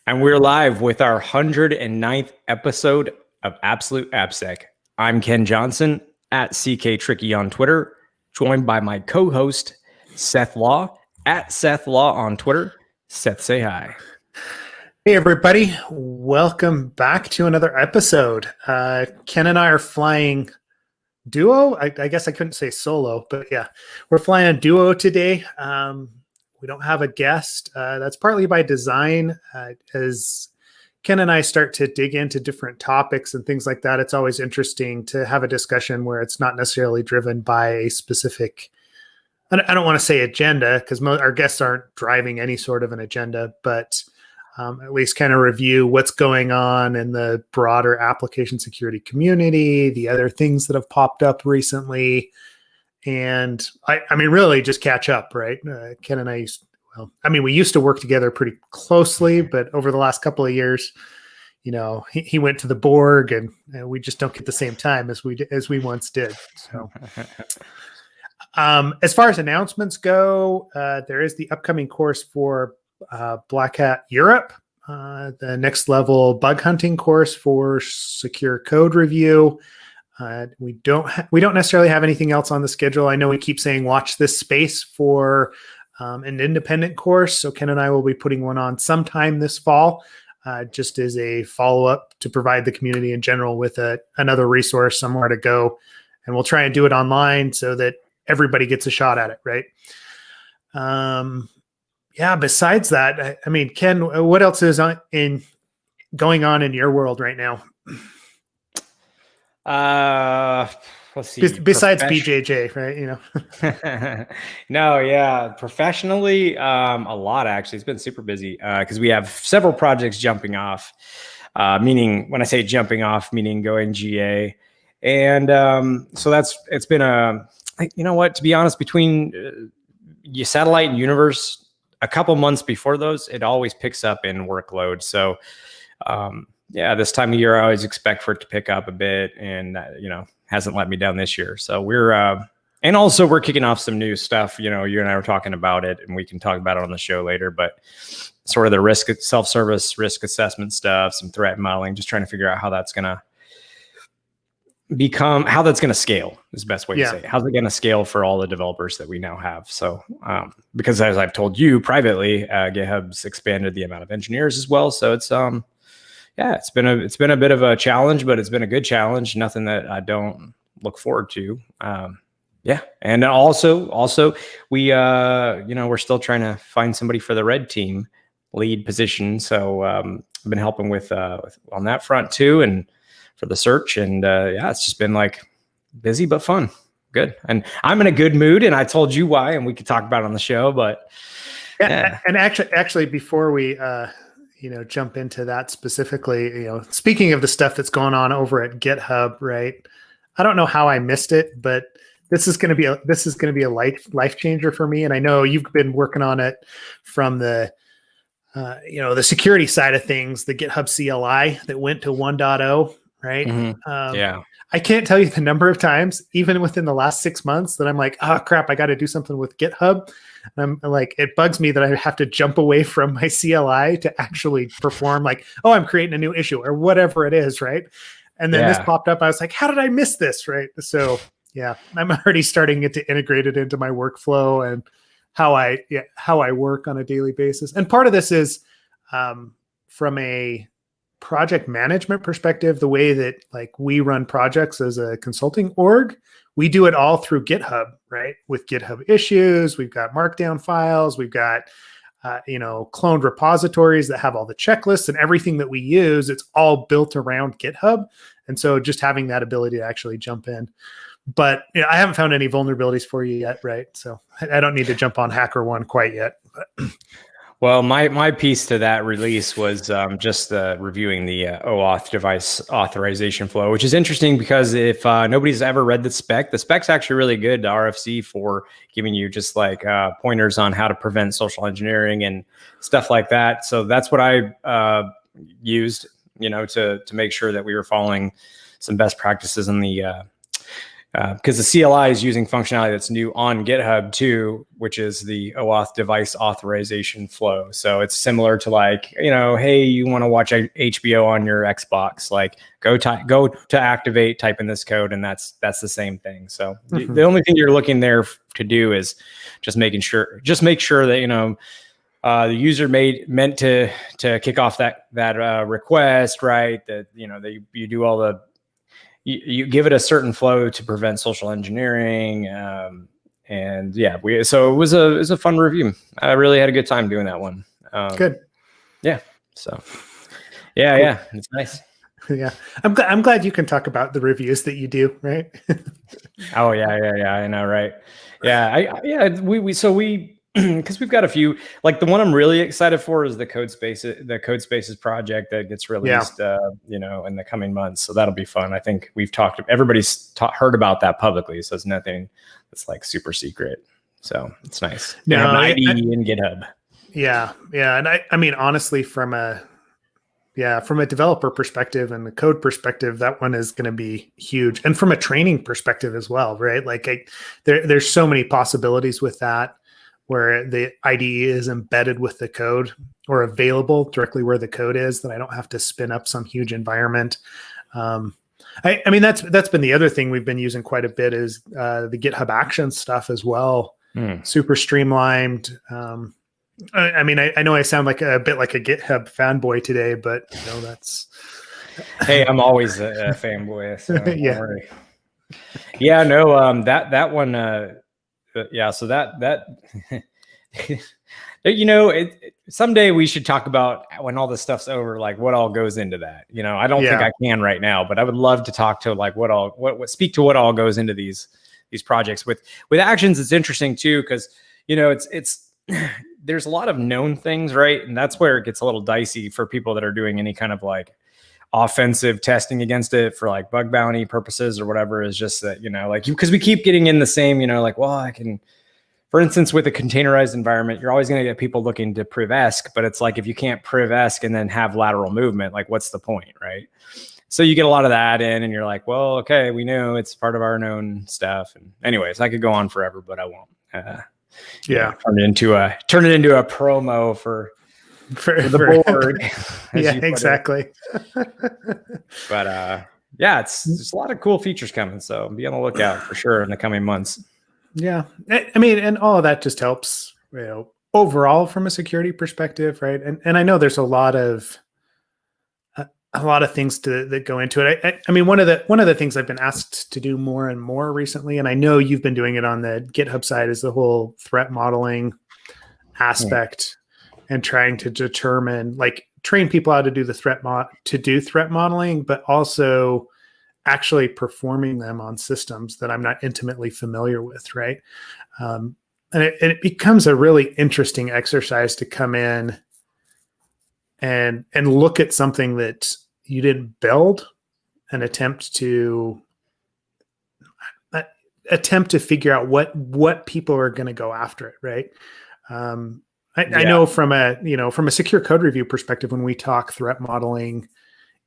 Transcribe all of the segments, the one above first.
And we're live with our 109th episode of Absolute AppSec. I'm Ken Johnson at CK Tricky on Twitter, joined by my co-host, Seth Law, at Seth Law on Twitter. Seth, say hi. Hey, everybody. Welcome back to another episode. Ken and I are flying duo. I guess I couldn't say solo, but yeah, we're flying a duo today. We don't have a guest. That's partly by design. As Ken and I start to dig into different topics and things like that, it's always interesting to have a discussion where it's not necessarily driven by a specific, I don't want to say agenda, because our guests aren't driving any sort of an agenda, but at least kind of review what's going on in the broader application security community, the other things that have popped up recently. And I mean, really just catch up, right? Ken and I we used to work together pretty closely, but over the last couple of years, he went to the Borg and we just don't get the same time as we once did. So as far as announcements go, there is the upcoming course for Black Hat Europe, the next level bug hunting course for secure code review. We don't necessarily have anything else on the schedule. I know we keep saying watch this space for an independent course. So Ken and I will be putting one on sometime this fall, just as a follow-up to provide the community in general with another resource, somewhere to go. And we'll try and do it online so that everybody gets a shot at it, right? Yeah, besides that, I mean, Ken, what else is going on in your world right now? Let's see. Besides BJJ, right? No, yeah. Professionally, a lot actually. It's been super busy because we have several projects jumping off. Meaning, when I say jumping off, meaning going GA, and so it's been to be honest, between Satellite and Universe, a couple months before those, it always picks up in workload. So, this time of year, I always expect for it to pick up a bit, and hasn't let me down this year. So we're kicking off some new stuff. You and I were talking about it, and we can talk about it on the show later. But sort of the self-service risk assessment stuff, some threat modeling, just trying to figure out how that's going to scale is the best way to say it. How's it going to scale for all the developers that we now have? So, because as I've told you privately, GitHub's expanded the amount of engineers as well. So it's, it's been a bit of a challenge, but it's been a good challenge. Nothing that I don't look forward to. And also we, we're still trying to find somebody for the red team lead position. So, I've been helping with on that front too. And for the search, and it's just been like busy but fun, good, and I'm in a good mood, and I told you why, and we could talk about it on the show. But and actually, before we jump into that specifically, speaking of the stuff that's going on over at GitHub, right? I don't know how I missed it, but this is going to be a life changer for me, and I know you've been working on it from the the security side of things, the GitHub CLI that went to 1.0. Right. Mm-hmm. I can't tell you the number of times, even within the last 6 months, that I'm like, oh crap, I got to do something with GitHub. I'm like, it bugs me that I have to jump away from my CLI to actually perform I'm creating a new issue or whatever it is. Right. And then this popped up. I was like, how did I miss this? Right. So I'm already starting to integrate it into my workflow and how I work on a daily basis. And part of this is from a project management perspective, the way that we run projects as a consulting org, we do it all through GitHub, right? With GitHub issues, we've got markdown files, we've got cloned repositories that have all the checklists and everything that we use. It's all built around GitHub, and so just having that ability to actually jump in. But I haven't found any vulnerabilities for you yet, right? So I don't need to jump on HackerOne quite yet. But well, my piece to that release was just reviewing the OAuth device authorization flow, which is interesting because if nobody's ever read the spec's actually really good to RFC for giving you just pointers on how to prevent social engineering and stuff like that. So that's what I used, to make sure that we were following some best practices in the because the CLI is using functionality that's new on GitHub too, which is the OAuth device authorization flow. So it's similar to like, hey, you want to watch HBO on your Xbox, like go to activate, type in this code, and that's the same thing. So the only thing you're looking there to do is just make sure that the user meant to kick off that request, right? That you do all the you give it a certain flow to prevent social engineering. And yeah, so it was a fun review. I really had a good time doing that one. Good. Yeah. So yeah, cool. Yeah, it's nice. Yeah. I'm glad you can talk about the reviews that you do, right? Oh yeah. I know, right? Yeah. We because we've got a few, like the one I'm really excited for is the Codespaces project that gets released, in the coming months. So that'll be fun. I think everybody's heard about that publicly. So it's nothing that's like super secret. So it's nice. They have an IDE in GitHub. Yeah. And I mean, honestly, from a developer perspective and the code perspective, that one is going to be huge. And from a training perspective as well, right? Like there's so many possibilities with that, where the IDE is embedded with the code or available directly where the code is, that I don't have to spin up some huge environment. I mean, that's been the other thing we've been using quite a bit is the GitHub Actions stuff as well. Super streamlined. I mean, I know I sound like a bit like a GitHub fanboy today, but that's. Hey, I'm always a fanboy. So yeah. Don't worry. Yeah, no, that one. Yeah, so that someday we should talk about when all this stuff's over, like what all goes into that. I don't think I can right now, but I would love to talk to like speak to what all goes into these projects with Actions. It's interesting too, because it's there's a lot of known things, right? And that's where it gets a little dicey for people that are doing any kind of like offensive testing against it for like bug bounty purposes or whatever. Is just that, because we keep getting in the same, I can, for instance, with a containerized environment, you're always going to get people looking to priv-esc, but it's like, if you can't priv-esc and then have lateral movement, like what's the point, right? So you get a lot of that in and you're like, well, okay, we know it's part of our known stuff. And anyways, I could go on forever, but I won't. Turn it into a promo for the board. Yeah, exactly. But it's a lot of cool features coming, so be on the lookout for sure in the coming months. Yeah, I mean, and all of that just helps, overall from a security perspective, right? And I know there's a lot of things that go into it. I mean, one of the things I've been asked to do more and more recently, and I know you've been doing it on the GitHub side, is the whole threat modeling aspect. And trying to determine, like, train people how to do the threat modeling, but also actually performing them on systems that I'm not intimately familiar with, right? And it becomes a really interesting exercise to come in and look at something that you didn't build and attempt to figure out what people are going to go after it, right? I know from a secure code review perspective, when we talk threat modeling,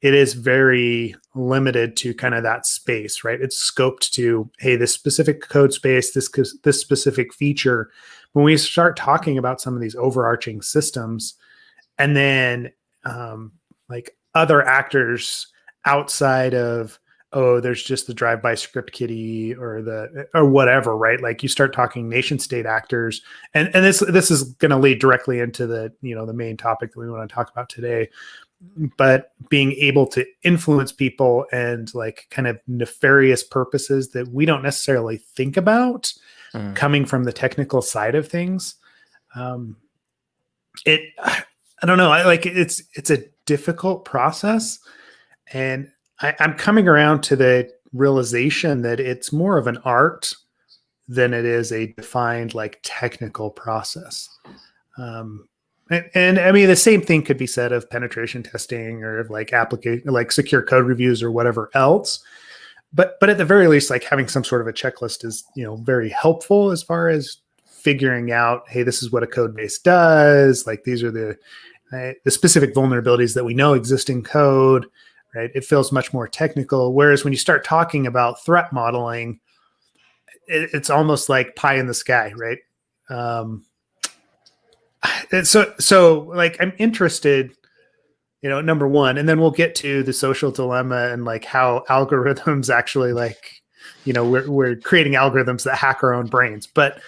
it is very limited to kind of that space, right? It's scoped to, hey, this specific code space, this specific feature. When we start talking about some of these overarching systems, and then like other actors outside of, there's just the drive-by script kiddie or whatever, right? Like you start talking nation state actors, and this is going to lead directly into the main topic that we want to talk about today. But being able to influence people and like kind of nefarious purposes that we don't necessarily think about coming from the technical side of things. I don't know. It's a difficult process, and I'm coming around to the realization that it's more of an art than it is a defined like technical process. And I mean, the same thing could be said of penetration testing or of like application, like secure code reviews or whatever else. But at the very least, like having some sort of a checklist is, very helpful as far as figuring out, hey, this is what a code base does. Like these are the specific vulnerabilities that we know exist in code. Right? It feels much more technical. Whereas when you start talking about threat modeling, it's almost like pie in the sky, right? So like I'm interested, number one, and then we'll get to the social dilemma and like how algorithms actually like, we're creating algorithms that hack our own brains. But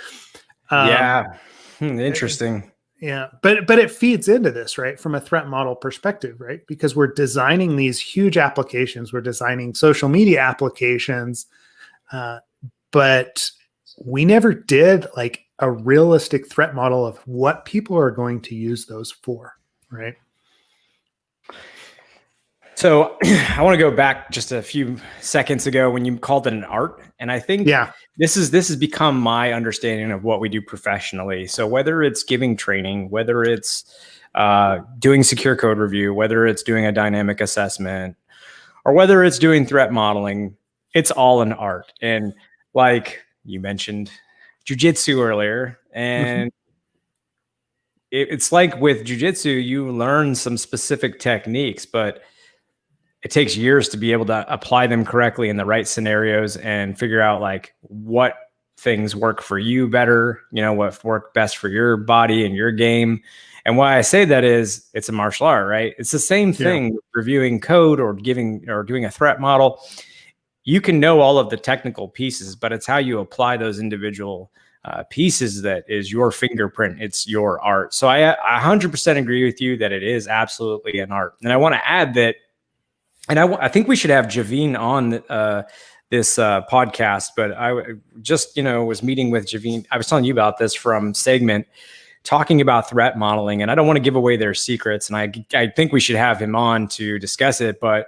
interesting. Yeah, but it feeds into this, right? From a threat model perspective, right? Because we're designing these huge applications, we're designing social media applications, but we never did like a realistic threat model of what people are going to use those for, right? So I want to go back just a few seconds ago when you called it an art. And I think this has become my understanding of what we do professionally. So whether it's giving training, whether it's doing secure code review, whether it's doing a dynamic assessment, or whether it's doing threat modeling, it's all an art. And like you mentioned jujitsu earlier, and it's like with jujitsu, you learn some specific techniques, but it takes years to be able to apply them correctly in the right scenarios and figure out like what things work for you better, what work best for your body and your game. And why I say that is it's a martial art, right? It's the same thing with reviewing code or doing a threat model. You can know all of the technical pieces, but it's how you apply those individual pieces that is your fingerprint. It's your art. So I 100% agree with you that it is absolutely an art. And I want to add that, and I think we should have Javine on this podcast, but I just, was meeting with Javine. I was telling you about this from Segment, talking about threat modeling, and I don't want to give away their secrets. And I think we should have him on to discuss it, but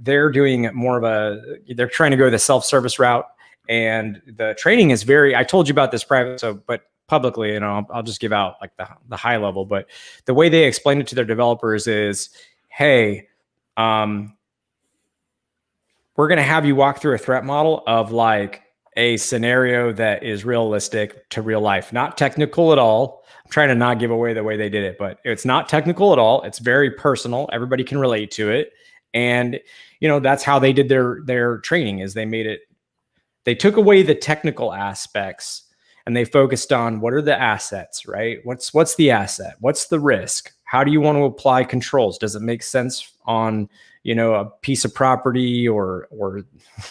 they're doing more of they're trying to go the self-service route, and the training is I told you about this private, but publicly, I'll just give out like the high level, but the way they explain it to their developers is, hey, we're going to have you walk through a threat model of like a scenario that is realistic to real life, not technical at all. I'm trying to not give away the way they did it, but it's not technical at all. It's very personal. Everybody can relate to it. And, that's how they did their training is they took away the technical aspects and they focused on what are the assets, right? What's the asset? What's the risk? How do you want to apply controls? Does it make sense on, a piece of property or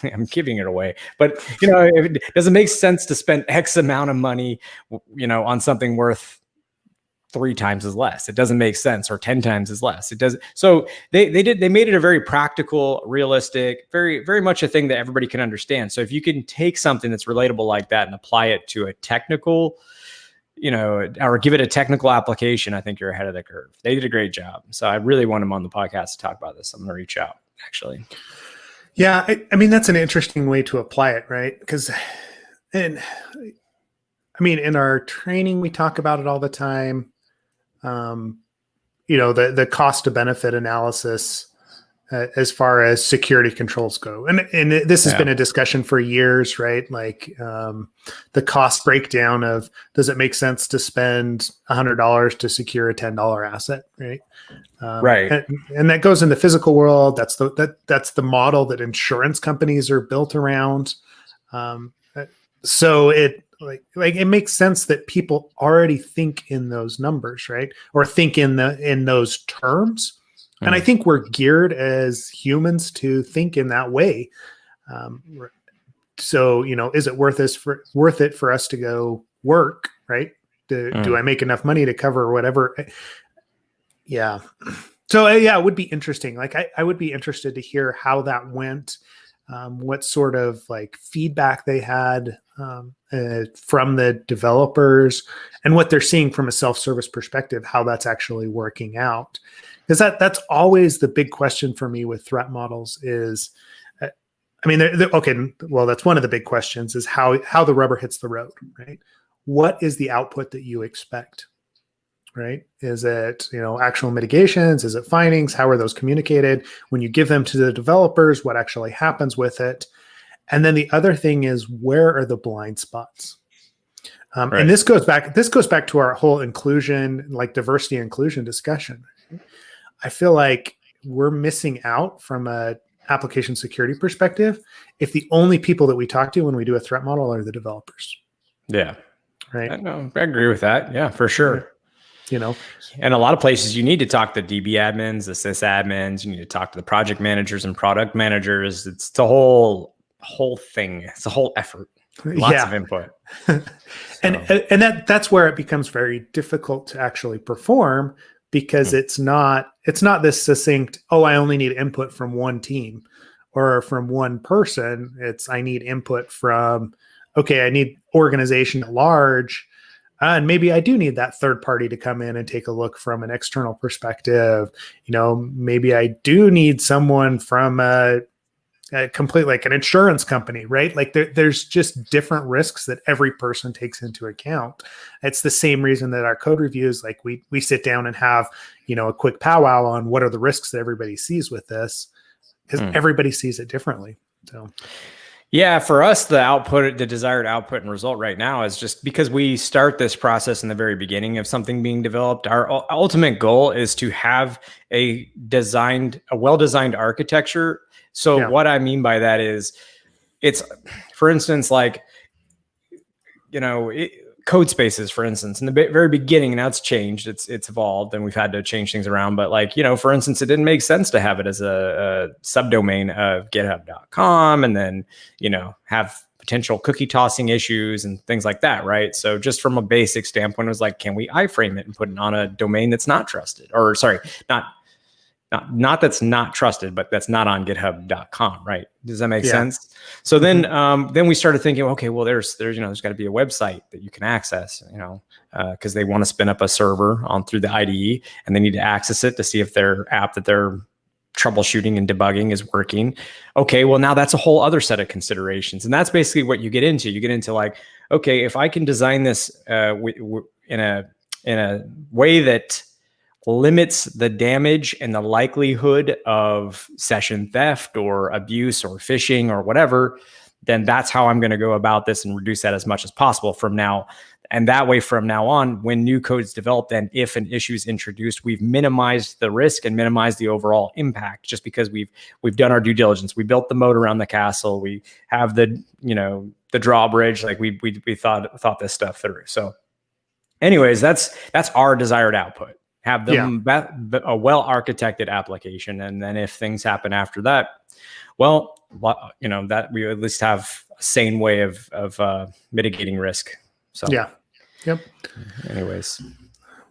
I'm giving it away, but does it make sense to spend X amount of money, on something worth 3 times as less? It doesn't make sense, or 10 times as less. It doesn't. So they made it a very practical, realistic, very, very much a thing that everybody can understand. So if you can take something that's relatable like that and apply it to a technical, or give it a technical application, I think you're ahead of the curve. They did a great job. So I really want them on the podcast to talk about this. I'm going to reach out, actually. Yeah. I mean, that's an interesting way to apply it, right? Because, in our training, we talk about it all the time. The cost to benefit analysis as far as security controls go. And this has been a discussion for years, right? Like the cost breakdown of, does it make sense to spend $100 to secure a $10 asset, right? Right. And that goes in the physical world. That's the model that insurance companies are built around. So it it makes sense that people already think in those numbers, right? Or think in those terms. And I think we're geared as humans to think in that way. So, is it worth it for us to go work, right? Do I make enough money to cover whatever? Yeah. So it would be interesting. Like I would be interested to hear how that went, what sort of like feedback they had from the developers, and what they're seeing from a self-service perspective, how that's actually working out. Because that's always the big question for me with threat models is, that's one of the big questions is how the rubber hits the road, right? What is the output that you expect, right? Is it, actual mitigations? Is it findings? How are those communicated? When you give them to the developers, what actually happens with it? And then the other thing is, where are the blind spots? Right. And this goes back to our whole inclusion, like diversity and inclusion discussion. I feel like we're missing out from a application security perspective if the only people that we talk to when we do a threat model are the developers. Yeah. Right. I agree with that. Yeah, for sure. And a lot of places you need to talk to DB admins, the sysadmins, you need to talk to the project managers and product managers. It's the whole thing. It's a whole effort. Lots of input. And that's where it becomes very difficult to actually perform, because it's not this succinct, I only need input from one team or from one person. It's, I need input from, I need organization at large. And maybe I do need that third party to come in and take a look from an external perspective. Maybe I do need someone from a complete, like an insurance company, right? Like there's just different risks that every person takes into account. It's the same reason that our code reviews, like we sit down and have, a quick powwow on what are the risks that everybody sees with this, because everybody sees it differently. So. Yeah, for us, the desired output and result right now is just because we start this process in the very beginning of something being developed. Our ultimate goal is to have a well-designed architecture. So what I mean by that is, it's, for instance, like, code spaces, for instance, in the very beginning. Now it's changed, it's evolved, and we've had to change things around. But like, for instance, it didn't make sense to have it as a subdomain of github.com and then, have potential cookie tossing issues and things like that, right? So just from a basic standpoint, it was like, can we iframe it and put it on a domain that's not trusted? Or sorry, not that's not trusted, but that's not on github.com, right? Does that make sense? So then we started thinking, okay, well, there's got to be a website that you can access, because they want to spin up a server through the IDE, and they need to access it to see if their app that they're troubleshooting and debugging is working. Okay, well, now that's a whole other set of considerations, and that's basically what you get into. You get into like, okay, if I can design this in a way that limits the damage and the likelihood of session theft or abuse or phishing or whatever, then that's how I'm going to go about this and reduce that as much as possible from now. And that way, from now on, when new code is developed and if an issue is introduced, we've minimized the risk and minimized the overall impact, just because we've done our due diligence. We built the moat around the castle. We have the drawbridge. Like we thought this stuff through. So anyways, that's our desired output. Have them a well-architected application. And then if things happen after that, well, that we at least have a sane way of mitigating risk. So, Yep. Anyways.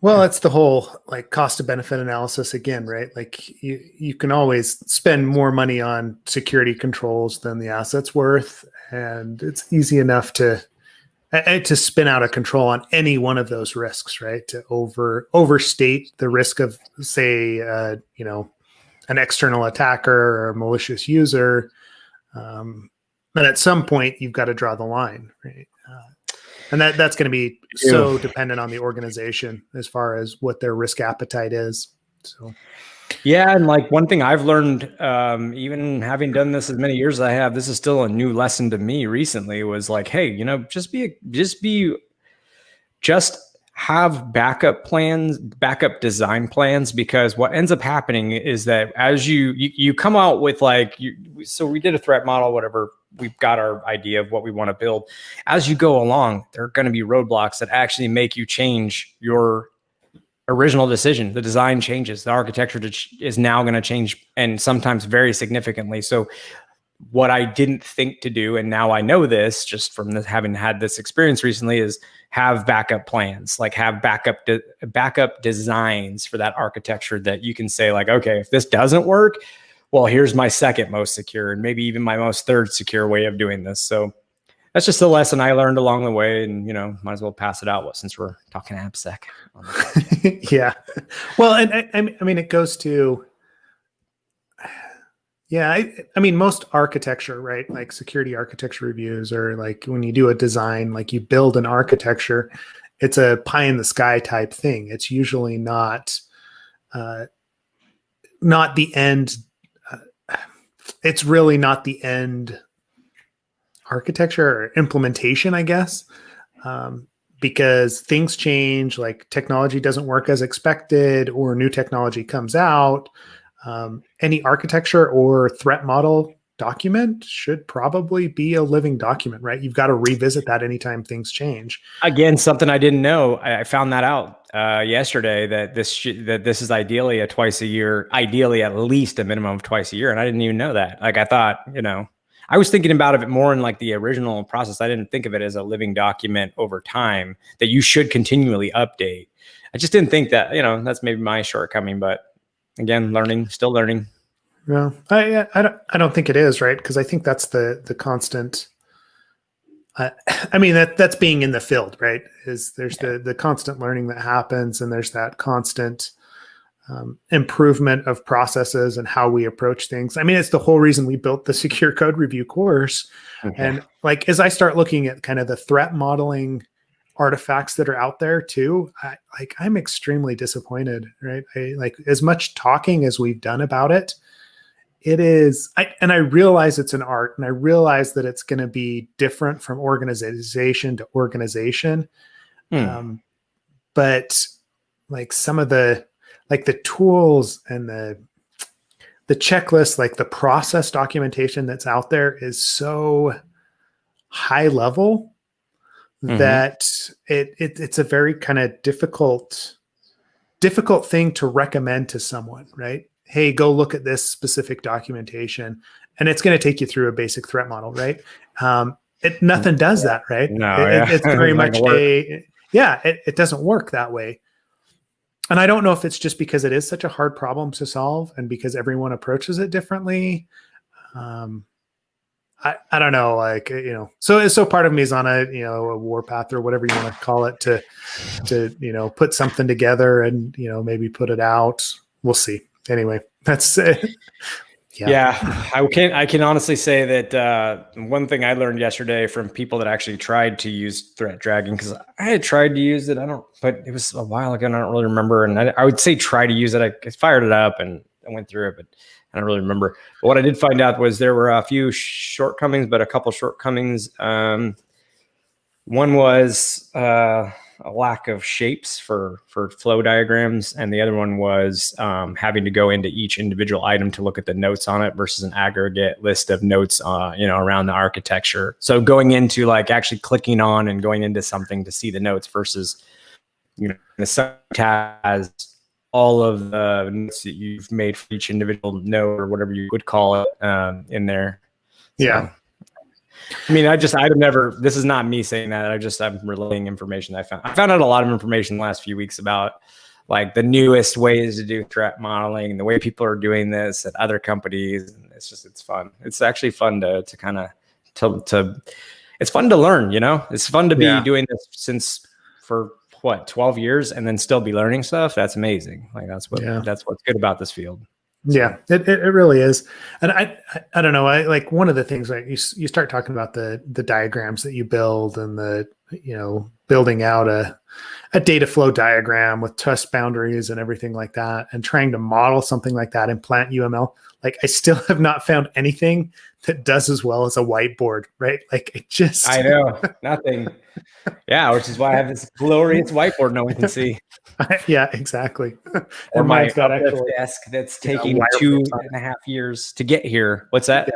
Well, that's the whole like cost to benefit analysis again, right? Like you can always spend more money on security controls than the asset's worth. And it's easy enough to spin out a control on any one of those risks, right? To overstate the risk of, say, an external attacker or a malicious user. But at some point, you've got to draw the line, right? And that's going to be so dependent on the organization as far as what their risk appetite is. So. Yeah, and like one thing I've learned, even having done this as many years as I have, this is still a new lesson to me recently, was like, hey, just have backup plans, backup design plans, because what ends up happening is that as you come out with so we did a threat model, whatever, we've got our idea of what we want to build. As you go along, there are going to be roadblocks that actually make you change your original decision. The design changes, the architecture is now going to change, and sometimes very significantly. So what I didn't think to do, and now I know this just from having had this experience recently, is have backup plans, like have backup designs for that architecture that you can say like, okay, if this doesn't work, well, here's my second most secure and maybe even my most third secure way of doing this. So that's just a lesson I learned along the way, and might as well pass it out since we're talking AppSec. Yeah. Well, and I mean, it goes to, I mean, most architecture, right? Like security architecture reviews, or like when you do a design, like you build an architecture, it's a pie in the sky type thing. It's usually not the end. It's really not the end architecture or implementation, I guess, because things change, like technology doesn't work as expected, or new technology comes out. Any architecture or threat model document should probably be a living document, right? You've got to revisit that anytime things change. Again, something I didn't know. I found that out yesterday, that this is ideally a twice a year, ideally at least a minimum of twice a year, and I didn't even know that. Like, I thought, I was thinking about it more in like the original process. I didn't think of it as a living document over time that you should continually update. I just didn't think that, that's maybe my shortcoming, but again, still learning. No, I don't think it is, right? Because I think that's the constant. I mean, that's being in the field, right? There's the constant learning that happens, and there's that constant improvement of processes and how we approach things. I mean, it's the whole reason we built the secure code review course. Okay. And like, as I start looking at kind of the threat modeling artifacts that are out there too, I'm extremely disappointed, right? Like, as much talking as we've done about it, it is, and I realize it's an art, and I realize that it's going to be different from organization to organization. But like some of the tools and the checklist, like the process documentation that's out there is so high level that it's a very kind of difficult thing to recommend to someone, right? Hey, go look at this specific documentation, and it's going to take you through a basic threat model, right? Nothing does that, right? No, it's very much it doesn't work that way. And I don't know if it's just because it is such a hard problem to solve and because everyone approaches it differently. I don't know, like, so part of me is on a warpath or whatever you want to call it to put something together and, maybe put it out. We'll see. Anyway, that's it. Yeah. I can honestly say that one thing I learned yesterday from people that actually tried to use threat dragging, because I had tried to use it, but it was a while ago and I don't really remember. And I would say try to use it. I fired it up and I went through it, but I don't really remember. But what I did find out was there were a few shortcomings, but a couple shortcomings. One was a lack of shapes for flow diagrams, and the other one was having to go into each individual item to look at the notes on it versus an aggregate list of notes around the architecture. So going into like actually clicking on and going into something to see the notes versus the site has all of the notes that you've made for each individual node or whatever you would call it in there. So, yeah. I mean, this is not me saying that. I'm relaying information I found. I found out a lot of information the last few weeks about like the newest ways to do threat modeling and the way people are doing this at other companies. And it's fun. It's actually fun to kind of, it's fun to learn, it's fun to be doing this for 12 years and then still be learning stuff. That's amazing. Like that's what's good about this field. Yeah, it really is. And I don't know. I like one of the things that you start talking about the diagrams that you build and the, building out a data flow diagram with trust boundaries and everything like that, and trying to model something like that in plant UML. Like I still have not found anything that does as well as a whiteboard, right? Like I know nothing. Yeah, which is why I have this glorious whiteboard no one can see. Yeah, exactly. Or my desk that's taking 2.5 years to get here. What's that?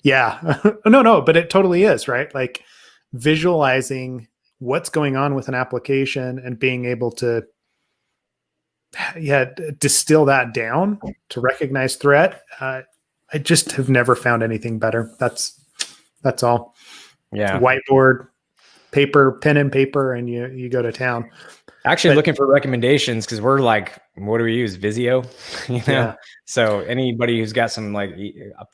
Yeah. No, but it totally is, right? Like visualizing what's going on with an application and being able to distill that down to recognize threat. I just have never found anything better. That's all. Yeah. Whiteboard, paper, pen and paper, and you go to town. Actually looking for recommendations because we're like, what do we use? Visio, Yeah. So anybody who's got some like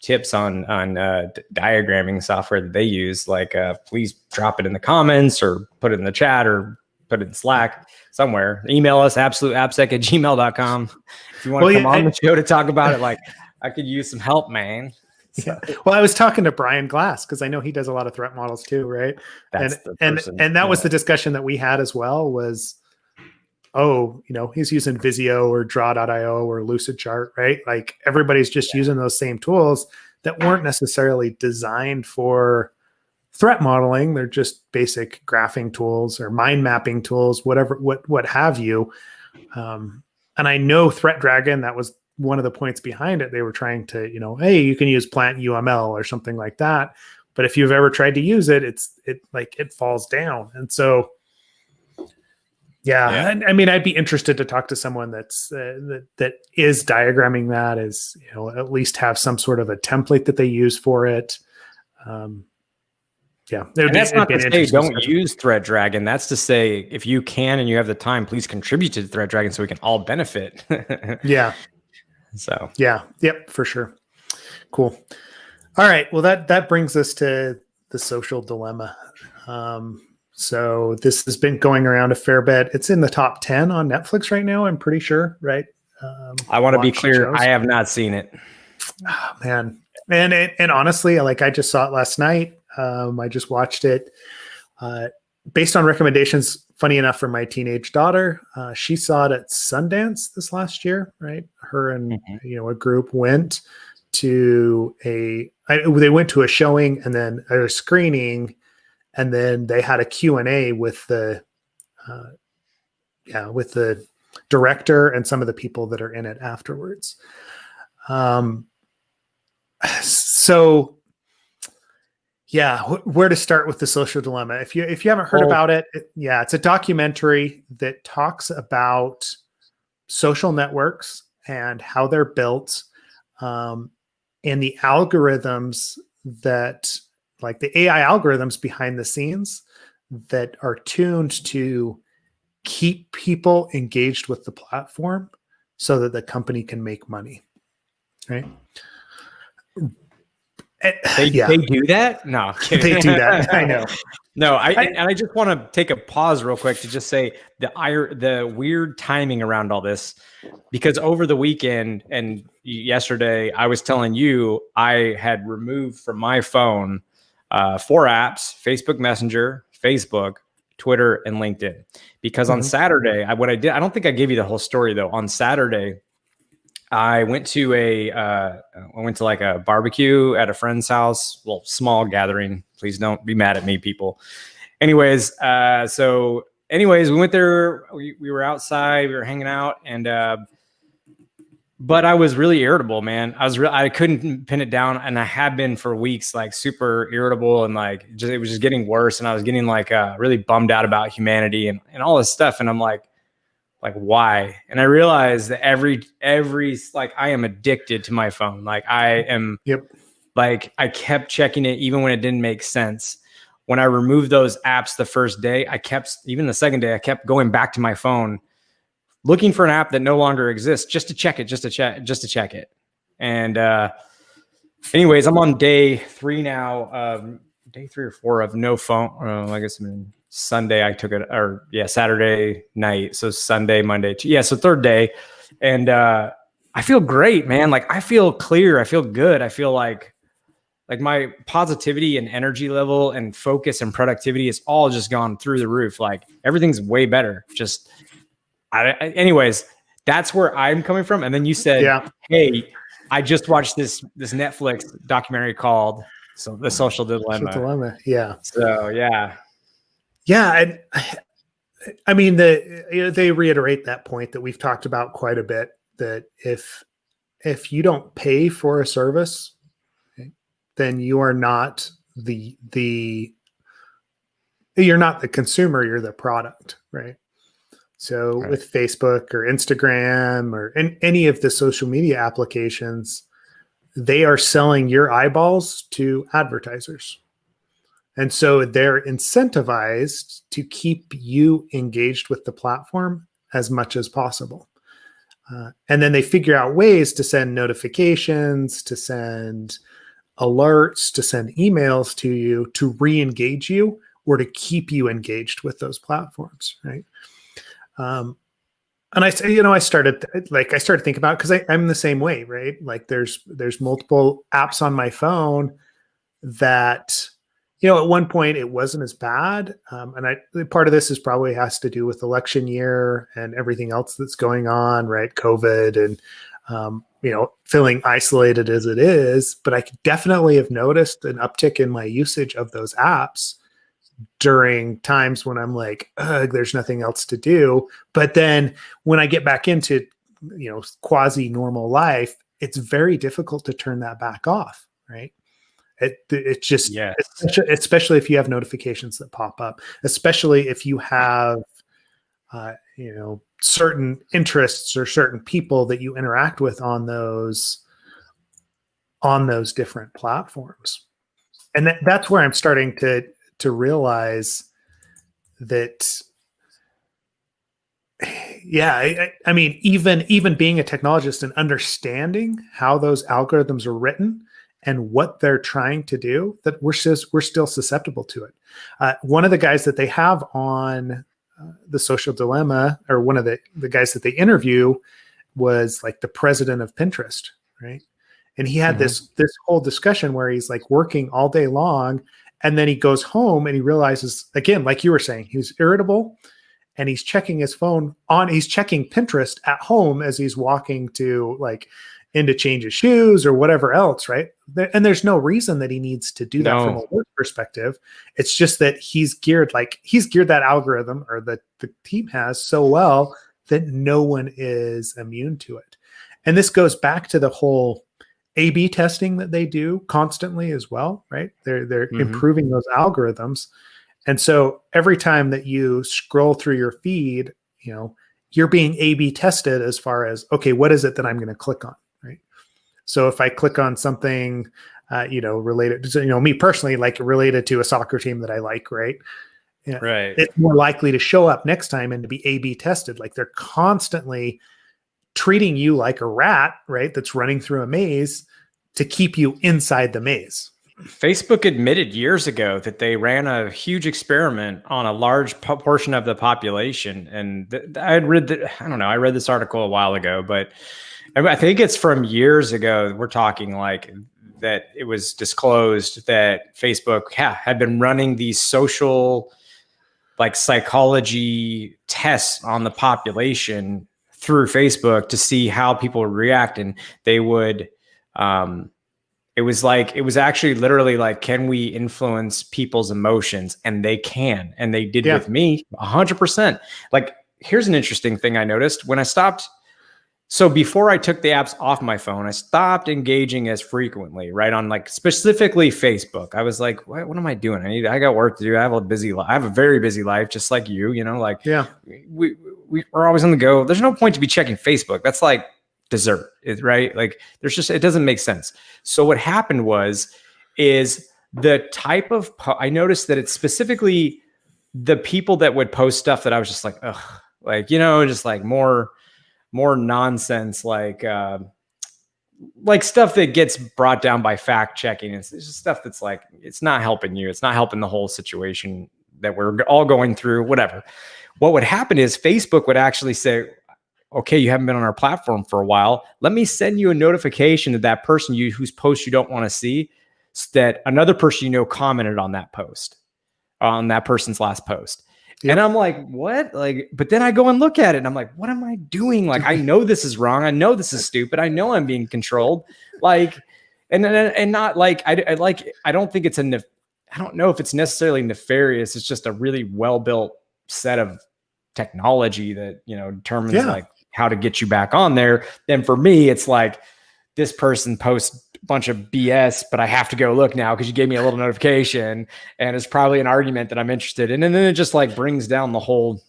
tips on diagramming software that they use, like please drop it in the comments or put it in the chat or put it in Slack somewhere. Email us absoluteappsec@gmail.com if you want to come on the show to talk about it. Like I could use some help, man. So. Yeah. Well, I was talking to Brian Glass because I know he does a lot of threat models too, right? And that was the discussion that we had as well was, he's using Visio or Draw.io or Lucidchart, right? Like everybody's just using those same tools that weren't necessarily designed for threat modeling. They're just basic graphing tools or mind mapping tools, whatever, what have you. And I know Threat Dragon, that was one of the points behind it. They were trying to, hey, you can use plant UML or something like that. But if you've ever tried to use it, it falls down. And so, yeah. I mean, I'd be interested to talk to someone that is diagramming that, is, at least have some sort of a template that they use for it. Yeah. And that's not to say don't use Thread Dragon. That's to say, if you can and you have the time, please contribute to Thread Dragon so we can all benefit. Yeah. So yeah. Yep, for sure. Cool. All right. Well, that brings us to the social dilemma. So this has been going around a fair bit. It's in the top 10 on Netflix right now, I'm pretty sure, right? I want to be clear. I have not seen it. Oh, man. And honestly, I just saw it last night. I just watched it based on recommendations, funny enough, from my teenage daughter. She saw it at Sundance this last year, right? Her and a group went to they went to a showing and then a screening, and then they had a Q&A with the director and some of the people that are in it afterwards. So yeah, where to start with the social dilemma? If you haven't heard about it, it's a documentary that talks about social networks and how they're built, and the algorithms that, like the AI algorithms behind the scenes, that are tuned to keep people engaged with the platform so that the company can make money. Right? They do that? No, they do that. I know. No, I just want to take a pause real quick to just say the weird timing around all this, because over the weekend and yesterday, I was telling you I had removed from my phone 4 apps: Facebook Messenger, Facebook, Twitter, and LinkedIn. Because on Saturday, what I did, I don't think I gave you the whole story though. On Saturday, I went to like a barbecue at a friend's house. Well, small gathering. Please don't be mad at me, people. Anyways, we went there. We were outside. We were hanging out, and but I was really irritable, man. I couldn't pin it down, and I had been for weeks, like super irritable, and it was just getting worse. And I was getting really bummed out about humanity and all this stuff. And I'm like why? And I realized that every I am addicted to my phone. I am. Yep. I kept checking it even when it didn't make sense. When I removed those apps the first day, even the second day, I kept going back to my phone, looking for an app that no longer exists just to check it. And anyways, I'm on day 3 now, day 3 or 4 of no phone. I guess Sunday I took it, Saturday night. So Sunday, Monday, so 3rd day. And I feel great, man. I feel clear. I feel good. I feel like my positivity and energy level and focus and productivity is all just gone through the roof. Everything's way better. Anyways, that's where I'm coming from. And then you said, hey, I just watched this Netflix documentary called The Social Dilemma. Yeah. So, yeah. Yeah. I mean, they reiterate that point that we've talked about quite a bit, that if you don't pay for a service, then you are not you're not the consumer, you're the product, right? So with Facebook or Instagram or any of the social media applications, they are selling your eyeballs to advertisers. And so they're incentivized to keep you engaged with the platform as much as possible. And then they figure out ways to send notifications, to send alerts, to send emails to you, to re-engage you or to keep you engaged with those platforms, right? And I started thinking about, because I'm the same way, right? There's multiple apps on my phone that, at one point it wasn't as bad. And part of this is probably has to do with election year and everything else that's going on, right? COVID and, feeling isolated as it is, but I could definitely have noticed an uptick in my usage of those apps during times when I'm like, there's nothing else to do. But then when I get back into quasi normal life, it's very difficult to turn that back off, right? It's just, Yes. especially if you have notifications that pop up, especially if you have, certain interests or certain people that you interact with on those different platforms. And that's where I'm starting to realize that, yeah, I mean, even being a technologist and understanding how those algorithms are written and what they're trying to do, that we're still susceptible to it. One of the guys that they have on the Social Dilemma, or one of the guys that they interview, was like the president of Pinterest, right? And he had this whole discussion where he's like working all day long, and then he goes home and he realizes, again, like you were saying, he's irritable, and he's checking his phone he's checking Pinterest at home as he's walking to like in to change his shoes or whatever else, right? And there's no reason that he needs to do that from a work perspective. It's just that he's geared that algorithm, or the team has, so well that no one is immune to it. And this goes back to the whole A/B testing that they do constantly as well, right? They're improving those algorithms. And so every time that you scroll through your feed, you're being A/B tested as far as, okay, what is it that I'm going to click on, right? So if I click on something, related to, me personally, like related to a soccer team that I like, right? Right. It's more likely to show up next time and to be A/B tested. Like they're constantly treating you like a rat, right? That's running through a maze to keep you inside the maze. Facebook admitted years ago that they ran a huge experiment on a large portion of the population. And I had read that, I don't know, I read this article a while ago, but I think it's from years ago. We're talking like that it was disclosed that Facebook had been running these social like psychology tests on the population through Facebook to see how people would react. And they would, it was actually literally like, can we influence people's emotions? And they can, and they did with me 100%. Like, here's an interesting thing I noticed when I stopped. So before I took the apps off my phone, I stopped engaging as frequently, right? On like specifically Facebook. I was like, what am I doing? I got work to do. I have a very busy life, just like you, we're always on the go. There's no point to be checking Facebook. That's like dessert, right? Like it doesn't make sense. So what happened is the type of, I noticed that it's specifically the people that would post stuff that I was just like, ugh, like, just like more nonsense, like stuff that gets brought down by fact checking. It's just stuff that's like, it's not helping you. It's not helping the whole situation that we're all going through, whatever. What would happen is Facebook would actually say, okay, you haven't been on our platform for a while. Let me send you a notification that person whose post you don't want to see, that another person commented on that post, on that person's last post. Yep. And I'm like, what? Like, but then I go and look at it and I'm like, what am I doing? Like, I know this is wrong. I know this is stupid. I know I'm being controlled. Like, and not like, I don't think I don't know if it's necessarily nefarious. It's just a really well-built set of technology that, determines like how to get you back on there. Then for me, it's like, this person posts a bunch of BS, but I have to go look now because you gave me a little notification, and it's probably an argument that I'm interested in. And then it just like brings down my whole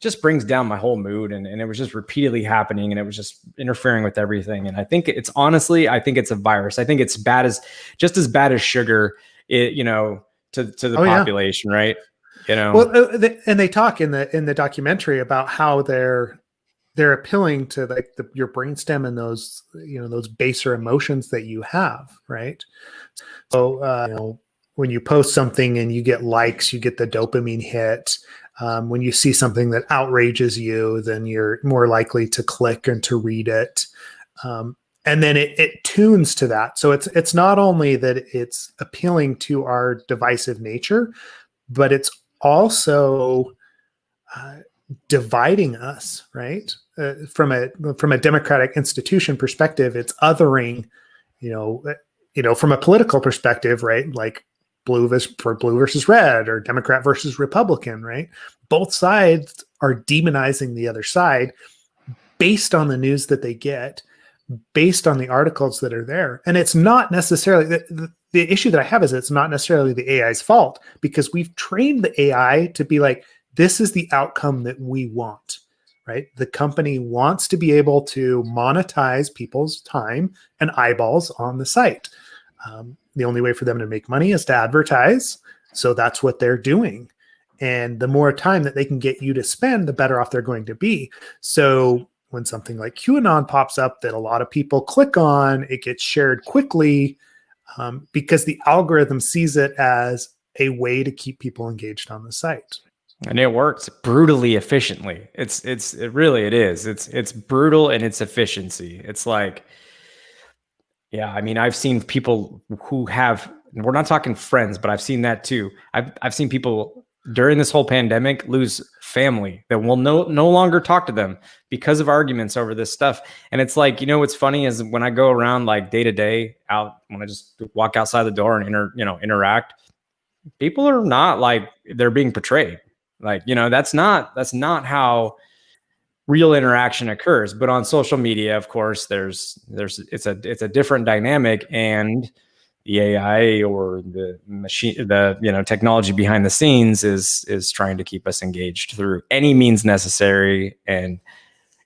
mood. And it was just repeatedly happening, and it was just interfering with everything. And I think it's a virus. I think it's just as bad as sugar, to the population, right? Well, and they talk in the documentary about how they're appealing to like your brainstem and those those baser emotions that you have, right? So when you post something and you get likes, you get the dopamine hit. When you see something that outrages you, then you're more likely to click and to read it. And then it tunes to that. So it's not only that it's appealing to our divisive nature, but it's also dividing us, right? From a democratic institution perspective, it's othering, from a political perspective, right? Like blue versus red, or Democrat versus Republican, right? Both sides are demonizing the other side, based on the news that they get, based on the articles that are there. And it's not necessarily the issue that I have is it's not necessarily the AI's fault, because we've trained the AI to be like, this is the outcome that we want, right? The company wants to be able to monetize people's time and eyeballs on the site. The only way for them to make money is to advertise. So that's what they're doing. And the more time that they can get you to spend, the better off they're going to be. So when something like QAnon pops up that a lot of people click on, it gets shared quickly because the algorithm sees it as a way to keep people engaged on the site. And it works brutally efficiently. It is. It's brutal in its efficiency. It's like, yeah, I mean, I've seen people who have, we're not talking friends, but I've seen that too. I've seen people during this whole pandemic lose family that will no longer talk to them because of arguments over this stuff. And it's like, you know, what's funny is when I go around like day to day out, when I just walk outside the door and interact, people are not like they're being portrayed. Like, you know, that's not how real interaction occurs. But on social media, of course, it's a different dynamic, and the AI or the machine, technology behind the scenes is trying to keep us engaged through any means necessary. And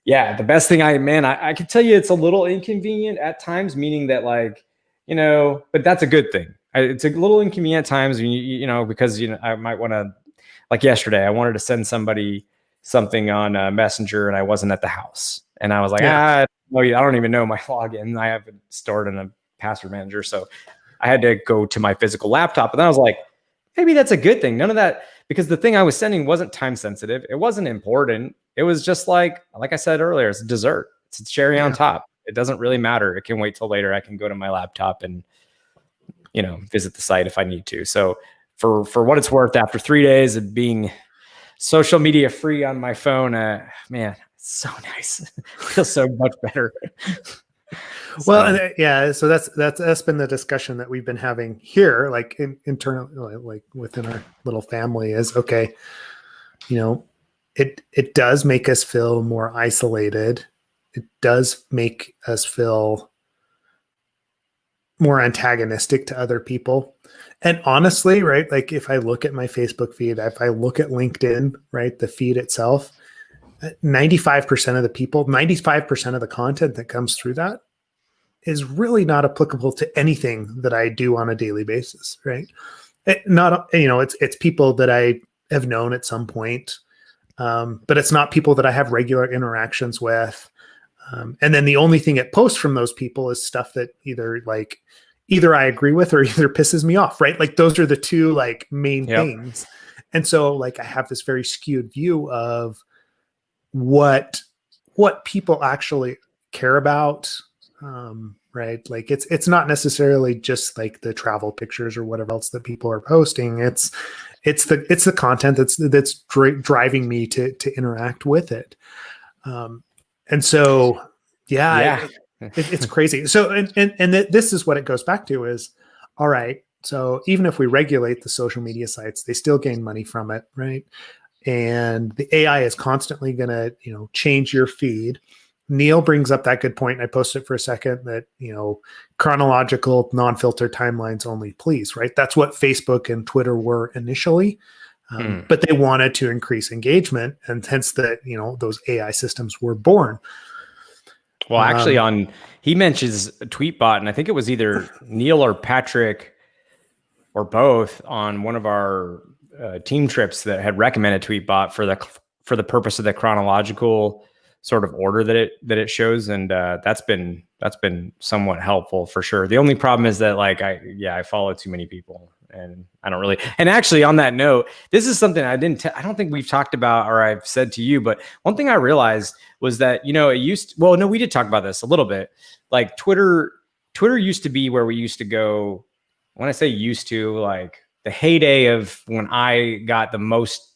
yeah, the best thing I can tell you, it's a little inconvenient at times, meaning that like, but that's a good thing. It's a little inconvenient at times, because I might want to, like yesterday, I wanted to send somebody something on Messenger and I wasn't at the house. And I was like, I don't even know my login. I have it stored in a password manager. So I had to go to my physical laptop. And then I was like, maybe that's a good thing. None of that, because the thing I was sending wasn't time sensitive. It wasn't important. It was just like I said earlier, it's a dessert. It's a cherry on top. It doesn't really matter. It can wait till later. I can go to my laptop and, visit the site if I need to. So for what it's worth, after 3 days of being social media free on my phone, man, it's so nice. It feels so much better. Well, so that's been the discussion that we've been having here, like internally, like within our little family, is okay. It does make us feel more isolated. It does make us feel more antagonistic to other people. And honestly, right, like if I look at my Facebook feed, if I look at LinkedIn, right, the feed itself, 95% of the people, 95% of the content that comes through that is really not applicable to anything that I do on a daily basis, right? It's people that I have known at some point, but it's not people that I have regular interactions with. And then the only thing it posts from those people is stuff that either I agree with or either pisses me off, right? Like those are the two like main things. And so like I have this very skewed view of what people actually care about. Right. Like it's not necessarily just like the travel pictures or whatever else that people are posting. It's the content that's driving me to interact with it. And so, it's crazy. So, and this is what it goes back to is, all right. So even if we regulate the social media sites, they still gain money from it. Right. And the AI is constantly going to, change your feed. Neil brings up that good point. I posted for a second that, chronological, non-filtered timelines only, please, right? That's what Facebook and Twitter were initially, but they wanted to increase engagement, and hence those AI systems were born. Well, actually, he mentions a Tweetbot, and I think it was either Neil or Patrick or both on one of our team trips that had recommended Tweetbot for the purpose of the chronological sort of order that it shows, and that's been somewhat helpful for sure. The only problem is that I follow too many people, and I don't really. And actually, on that note, this is something I don't think we've talked about or I've said to you, but one thing I realized was that we did talk about this a little bit. Like Twitter used to be where we used to go. When I say used to, like the heyday of when I got the most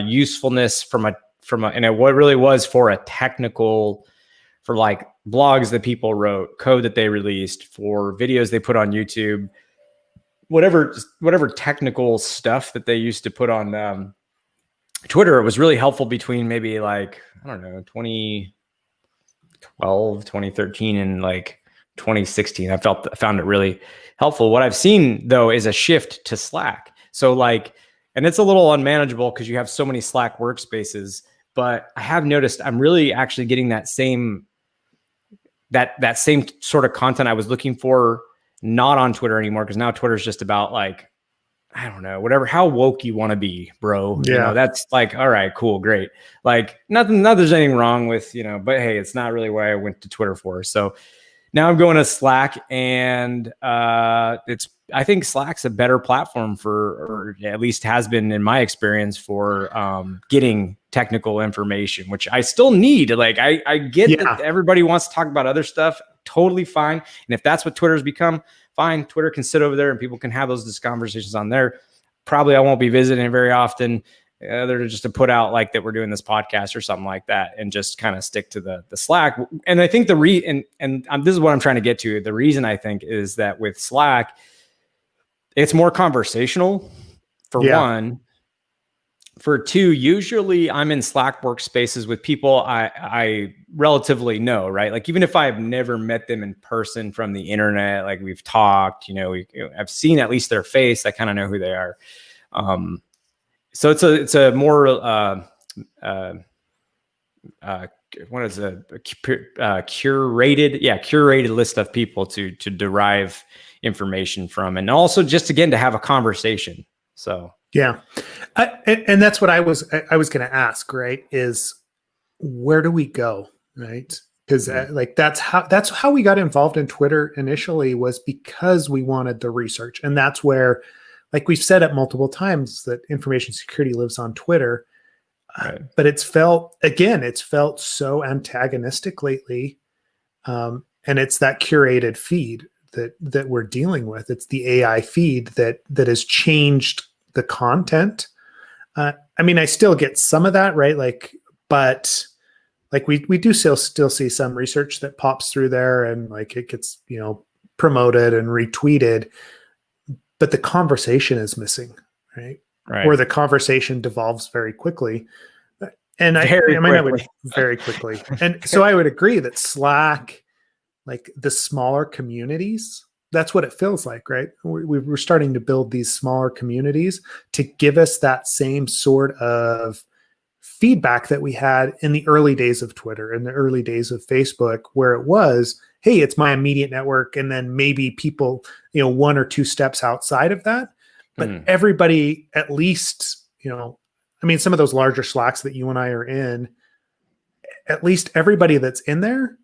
usefulness from and it what really was for a technical, for like blogs that people wrote, code that they released, for videos they put on YouTube, whatever technical stuff that they used to put on Twitter. It was really helpful between maybe 20 2013, and like 2016. I found it really helpful. What I've seen though is a shift to Slack. So like, and it's a little unmanageable because you have so many Slack workspaces, but I have noticed I'm really actually getting that same sort of content I was looking for, not on Twitter anymore, because now Twitter is just about like, I don't know, whatever, how woke you want to be, bro. Yeah. You know, that's like, all right, cool, great. Like not there's anything wrong with, you know, but hey, it's not really why I went to Twitter for. So now I'm going to Slack, and I think Slack's a better platform or at least has been in my experience for getting technical information, which I still need. Like I get that everybody wants to talk about other stuff, totally fine. And if that's what Twitter's become, fine. Twitter can sit over there and people can have those conversations on there. Probably I won't be visiting it very often. They're just to put out like that we're doing this podcast or something like that, and just kind of stick to the Slack. And I think this is what I'm trying to get to. The reason I think is that with Slack, it's more conversational for one. For two, usually I'm in Slack workspaces with people I relatively know, right? Like even if I've never met them in person from the internet, like we've talked, you know, I've seen at least their face. I kind of know who they are. So it's a more what is a curated list of people to derive information from, and also just again to have a conversation. So yeah, and that's what I was going to ask. Right, is where do we go? Right, because like that's how we got involved in Twitter initially, was because we wanted the research, and that's where, like we've said it multiple times, that information security lives on Twitter. Right. But it's felt so antagonistic lately, and it's that curated feed that we're dealing with. It's the AI feed that has changed the content. I mean, I still get some of that, right? Like, but like we do still see some research that pops through there, and like it gets, you know, promoted and retweeted, but the conversation is missing, right? Right. Or the conversation devolves very quickly. And I would very quickly. And so I would agree that Slack, like the smaller communities, that's what it feels like, right? We're starting to build these smaller communities to give us that same sort of feedback that we had in the early days of Twitter, in the early days of Facebook, where it was, hey, it's my immediate network. And then maybe people, you know, one or two steps outside of that. But everybody, at least, you know, I mean, some of those larger Slacks that you and I are in, at least everybody that's in there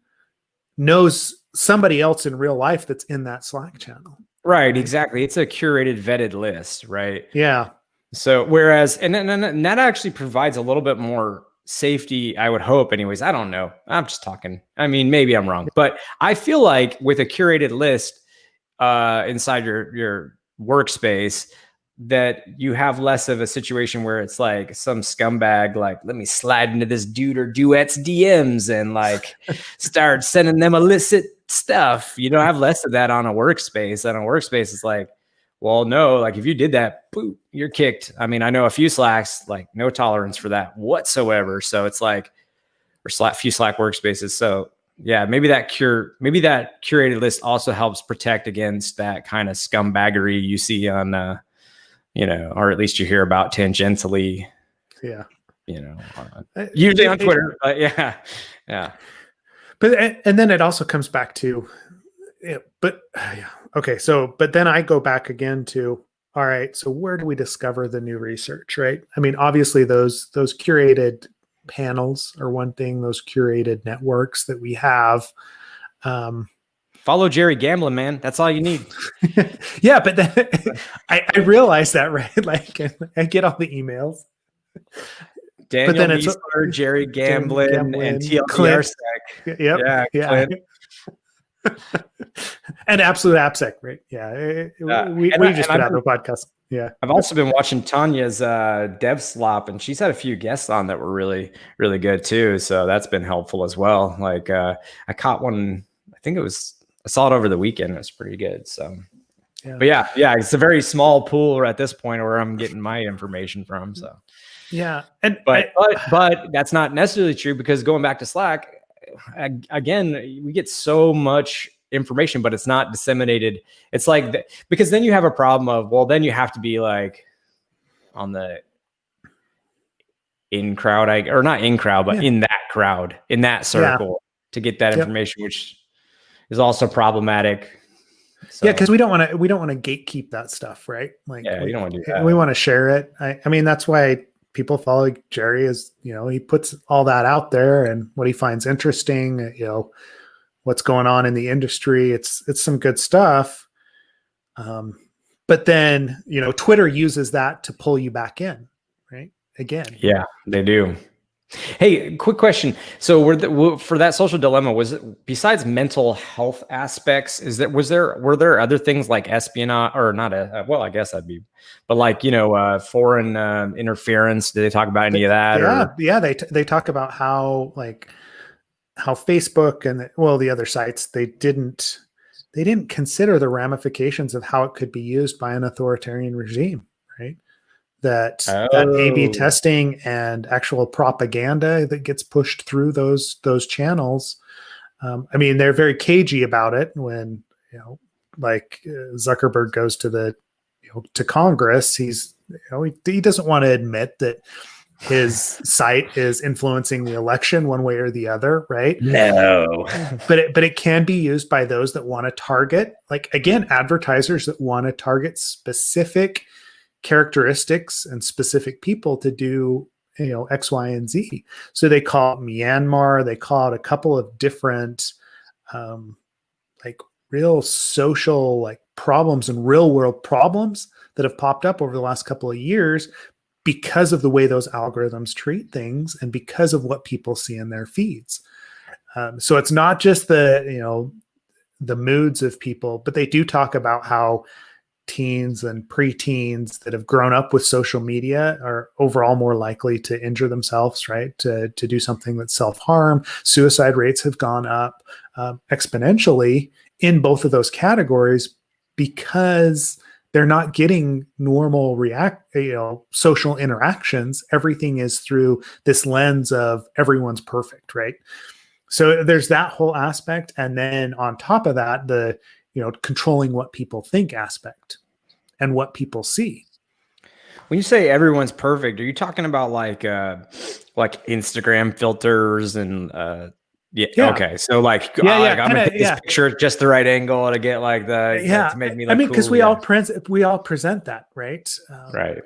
knows somebody else in real life that's in that Slack channel. Right, exactly. It's a curated, vetted list, right? Yeah. So whereas, and that actually provides a little bit more safety, I would hope anyways. I don't know. I'm just talking. I mean, maybe I'm wrong, but I feel like with a curated list inside your workspace, that you have less of a situation where it's like some scumbag, like, let me slide into this dude or duet's DMs and like start sending them illicit stuff. You don't have less of that on a workspace. On a workspace, it's like, well, no, like if you did that, boop, you're kicked. I mean, I know a few Slacks, like no tolerance for that whatsoever. So it's like, or few Slack workspaces. So yeah, maybe that curated list also helps protect against that kind of scumbaggery you see on, you know, or at least you hear about tangentially. Yeah. You know, usually on Twitter. But yeah. But and then it also comes back to, okay. So, but then I go back again to, all right, so where do we discover the new research, right? I mean, obviously those curated panels are one thing, those curated networks that we have. Follow Jerry Gamblin, man. That's all you need. Yeah, but then I realize that, right? Like I get all the emails. Daniel but then Meisler, Jerry Gamblin, and TLDR Sec. Yep. Yeah. And Absolute AppSec, right? Yeah. We just put out a podcast. Yeah. I've also been watching Tanya's Dev Slop, and she's had a few guests on that were really, really good too. So that's been helpful as well. Like I caught one, I think I saw it over the weekend. It was pretty good. So, but yeah, it's a very small pool at this point where I'm getting my information from. So, yeah, but that's not necessarily true, because going back to Slack, again, we get so much information, but it's not disseminated. It's like, because then you have a problem of, well, then you have to be like on the in crowd, or not in crowd, but in that crowd, in that circle to get that information, which is also problematic. So. Yeah, because we don't want to gatekeep that stuff, right? Like, you don't want to do that. We want to share it. I mean, that's why people follow Jerry, is, he puts all that out there and what he finds interesting, what's going on in the industry. It's some good stuff. But then, Twitter uses that to pull you back in, right? Again. Yeah, they do. Hey, quick question. So for that social dilemma, was it, besides mental health aspects, were there other things like espionage, or not? Well, I guess that'd be, but like, foreign interference. Did they talk about any of that? Yeah. They talk about how Facebook and the other sites, they didn't consider the ramifications of how it could be used by an authoritarian regime, right? That A/B testing and actual propaganda that gets pushed through those channels. I mean, they're very cagey about it when, Zuckerberg goes to to Congress. He doesn't want to admit that his site is influencing the election one way or the other, right? No. But it can be used by those that want to target, like, again, advertisers that want to target specific characteristics and specific people to do, X, Y, and Z. So they call it Myanmar. They call it a couple of different, real social, problems and real world problems that have popped up over the last couple of years because of the way those algorithms treat things and because of what people see in their feeds. So it's not just the moods of people, but they do talk about how teens and preteens that have grown up with social media are overall more likely to injure themselves, right? To do something that's self-harm. Suicide rates have gone up exponentially in both of those categories because they're not getting normal social interactions. Everything is through this lens of everyone's perfect, right? So there's that whole aspect. And then on top of that, the controlling what people think aspect and what people see. When you say everyone's perfect, are you talking about like Instagram filters and okay. So I'm gonna take this picture at just the right angle to get to make me look cool. Because we all present that, right? Right.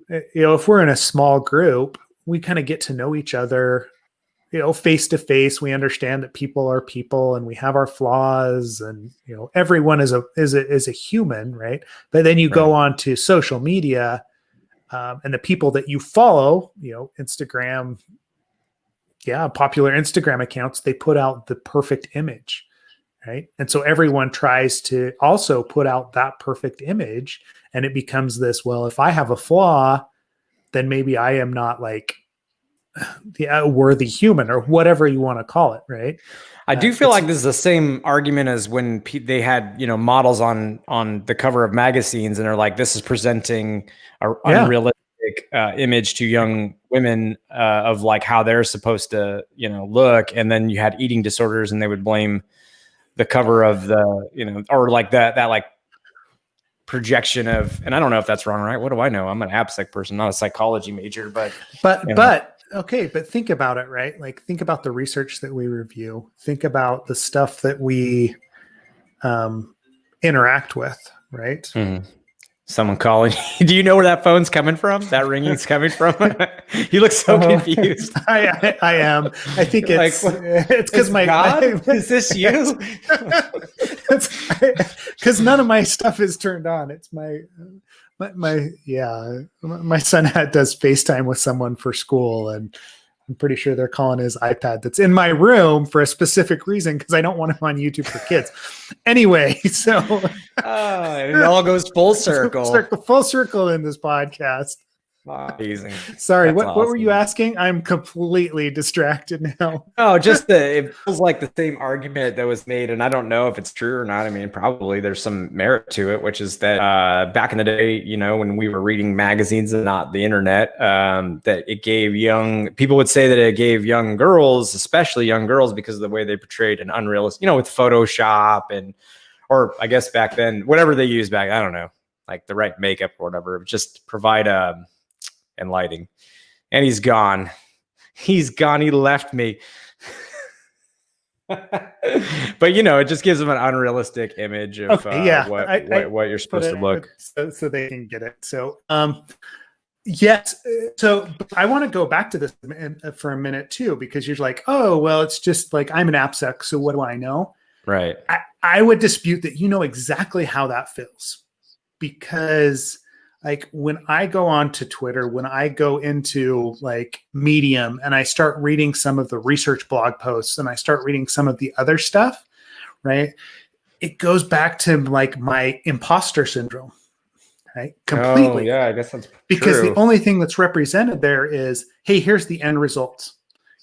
If we're in a small group, we kind of get to know each other, face to face. We understand that people are people and we have our flaws, and everyone is a human, right? But then you go on to social media, and the people that you follow, Instagram, popular Instagram accounts, they put out the perfect image, right? And so everyone tries to also put out that perfect image, and it becomes this, well, if I have a flaw, then maybe I am not a worthy human, or whatever you want to call it, right? I do feel like this is the same argument as when they had, models on the cover of magazines, and they're like, this is presenting an unrealistic image to young women of how they're supposed to, look. And then you had eating disorders, and they would blame the cover of the, or that projection of, and I don't know if that's wrong, right? What do I know? I'm an AppSec person, not a psychology major, but okay, but think about it, right? Think about the research that we review. Think about the stuff that we interact with, right? Mm-hmm. Someone calling. Do you know where that phone's coming from? That ringing's coming from? You look so confused. I am. I think it's because is this you? Because none of my stuff is turned on. It's my son does FaceTime with someone for school, and I'm pretty sure they're calling his iPad that's in my room for a specific reason, because I don't want him on YouTube for kids. Anyway, so it all goes full circle. Full circle in this podcast. Amazing. Sorry, That's what were you awesome. asking? I'm completely distracted now. No, just it feels like the same argument that was made, and I don't know if it's true or not. I mean, probably there's some merit to it, which is that back in the day, when we were reading magazines and not the internet, that it gave young people would say that it gave young girls, especially young girls, because of the way they portrayed an unrealistic, with Photoshop or I guess back then, whatever they used back, I don't know, like the right makeup or whatever, just provide and lighting. And he's gone. He's gone. He left me. But it just gives them an unrealistic image of what you're supposed to look. So they can get it. So yes. So I want to go back to this for a minute too, because you're like, oh well, it's just like I'm an AppSec, so what do I know? Right. I would dispute that you know exactly how that feels, because like when I go on to Twitter, when I go into like Medium and I start reading some of the research blog posts and I start reading some of the other stuff, right? It goes back to like my imposter syndrome, right? Completely. Oh, yeah, I guess that's because true. The only thing that's represented there is, hey, here's the end results.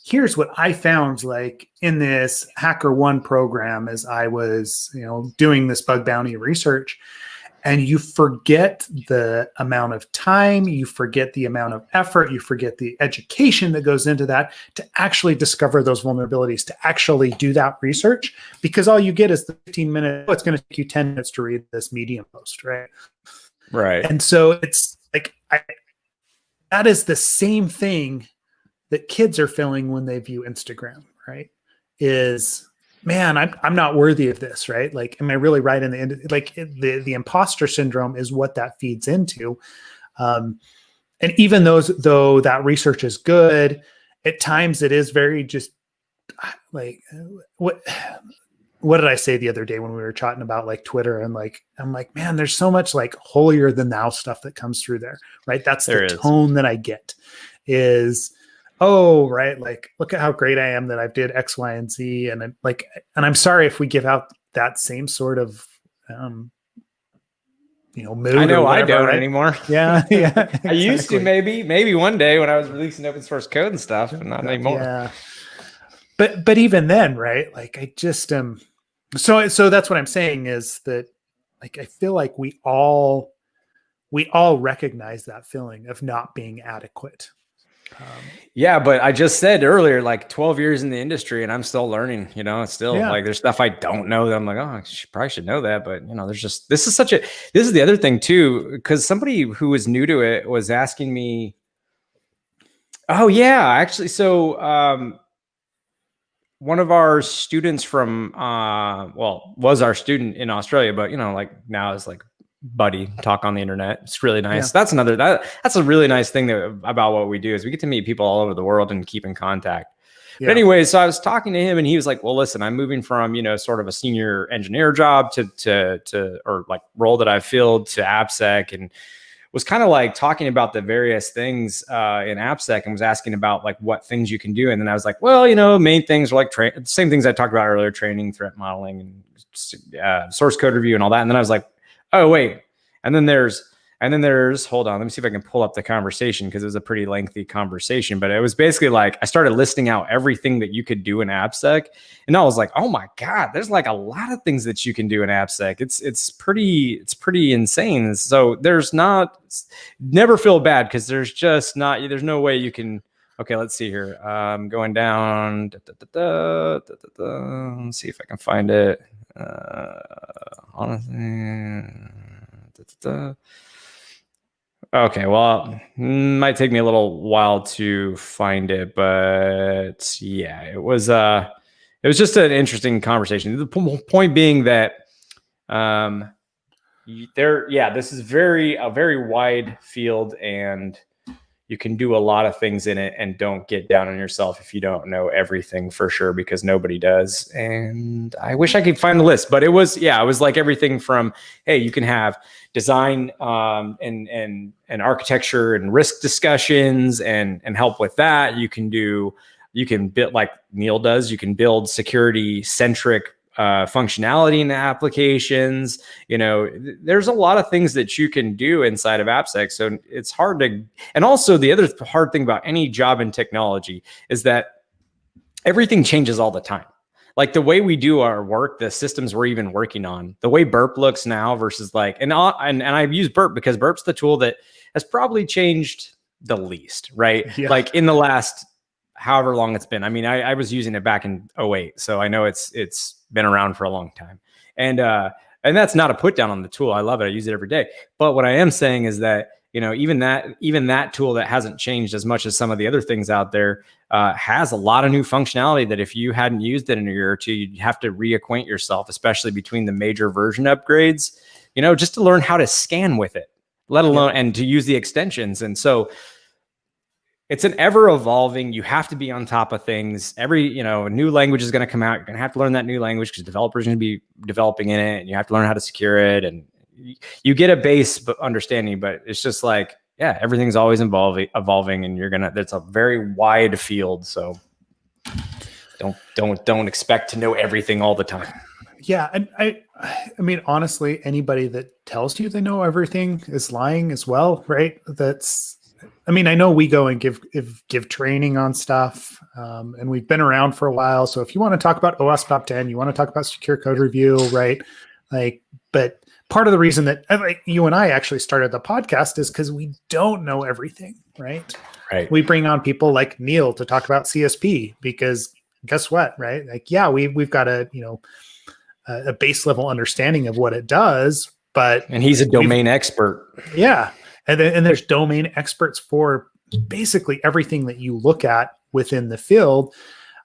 Here's what I found like in this HackerOne program as I was, doing this bug bounty research. And you forget the amount of time, you forget the amount of effort, you forget the education that goes into that to actually discover those vulnerabilities, to actually do that research, because all you get is the 15-minute, it's going to take you 10 minutes to read this Medium post, right? Right. And so it's like, that is the same thing that kids are feeling when they view Instagram, right? Is, man, I'm not worthy of this, right? Like, am I really right in the end? Like the imposter syndrome is what that feeds into. And even though that research is good, at times it is very just like, what did I say the other day when we were chatting about like Twitter, and like, I'm like, man, there's so much like holier than thou stuff that comes through there, right? That's the tone that I get is, oh, right. Like, look at how great I am that I did X, Y, and Z. And I'm sorry if we give out that same sort of, mood. I know, whatever, I don't right? anymore. Yeah. I used to maybe one day when I was releasing open source code and stuff, but not anymore. Yeah. But even then, right? Like I just so that's what I'm saying is that like I feel like we all recognize that feeling of not being adequate. Yeah, but I just said earlier, like 12 years in the industry and I'm still learning, it's still like there's stuff I don't know that I'm like, oh, I probably should know that. But there's just, this is the other thing too, because somebody who was new to it was asking me, oh yeah, actually. So one of our students from, was our student in Australia, but like now is like buddy talk on the internet. It's really nice. Yeah. That's a really nice thing about what we do is we get to meet people all over the world and keep in contact. Yeah. But anyway, so I was talking to him and he was like, well, listen, I'm moving from, sort of a senior engineer job or like role that I've filled to AppSec, and was kind of like talking about the various things in AppSec and was asking about like what things you can do. And then I was like, well, main things are like same things I talked about earlier, training, threat modeling, and source code review and all that. And then I was like, oh, wait. And then there's, hold on, let me see if I can pull up the conversation because it was a pretty lengthy conversation. But it was basically like, I started listing out everything that you could do in AppSec. And I was like, oh my God, there's like a lot of things that you can do in AppSec. It's pretty insane. So never feel bad because there's no way you can. Okay, let's see here. Going down. Let's see if I can find it. Honestly, okay, well, might take me a little while to find it, but yeah, it was just an interesting conversation. The point being that this is a very wide field, and you can do a lot of things in it, and don't get down on yourself if you don't know everything for sure, because nobody does. And I wish I could find the list, but it was like everything from, hey, you can have design and architecture and risk discussions and help with that. You can build, like Neil does, you can build security centric functionality in the applications. There's a lot of things that you can do inside of AppSec. So it's hard to, and also the other hard thing about any job in technology is that everything changes all the time. Like the way we do our work, the systems we're even working on, the way Burp looks now versus and I've used Burp because Burp's the tool that has probably changed the least, right? Yeah. Like in the last however long it's been. I mean, I was using it back in 2008, so I know it's been around for a long time. And that's not a put down on the tool. I love it. I use it every day. But what I am saying is that, even that tool that hasn't changed as much as some of the other things out there has a lot of new functionality that if you hadn't used it in a year or two, you'd have to reacquaint yourself, especially between the major version upgrades, just to learn how to scan with it, let alone and to use the extensions. And so it's an ever evolving, you have to be on top of things. Every, new language is going to come out. You're going to have to learn that new language because developers are going to be developing in it, and you have to learn how to secure it. And you get a base understanding, but it's just like, yeah, everything's always evolving, and that's a very wide field. So don't expect to know everything all the time. Yeah. And I mean, honestly, anybody that tells you they know everything is lying as well, right? I know we go and give training on stuff, and we've been around for a while. So if you want to talk about OWASP Top 10, you want to talk about secure code review, right? But part of the reason that you and I actually started the podcast is because we don't know everything, right? Right. We bring on people like Neil to talk about CSP because guess what, right? We've got a base level understanding of what it does, and he's a domain expert. Yeah. And there's domain experts for basically everything that you look at within the field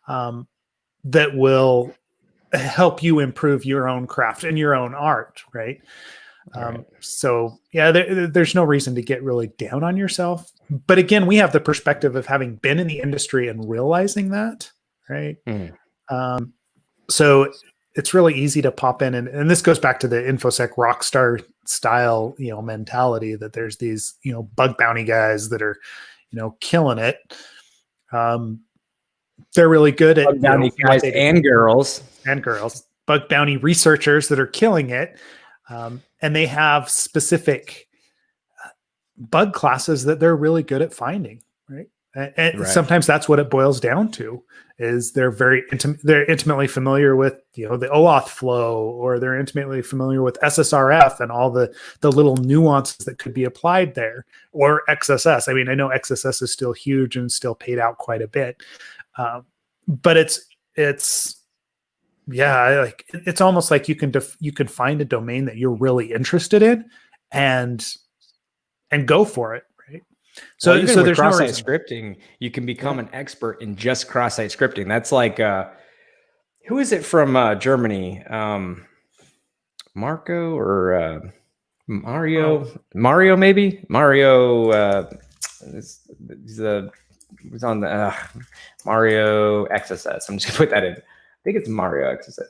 that will help you improve your own craft and your own art, right? Right. So yeah, there's no reason to get really down on yourself. But again, we have the perspective of having been in the industry and realizing that, right? So it's really easy to pop in, and this goes back to the InfoSec rockstar style, mentality that there's these, bug bounty guys that are, killing it. They're really good at bug bounty guys and girls, bug bounty researchers that are killing it. And they have specific bug classes that they're really good at finding, right? And sometimes that's what it boils down to, is they're they're intimately familiar with, the OAuth flow, or they're intimately familiar with SSRF and all the little nuances that could be applied there, or XSS. I mean, I know XSS is still huge and still paid out quite a bit. But it's almost like you can find a domain that you're really interested in and go for it. So there's cross-site scripting, you can become an expert in just cross-site scripting. That's like, who is it from Germany? Marco or Mario? Mario, maybe? Mario he's on the Mario XSS. I'm just gonna put that in. I think it's Mario XSS.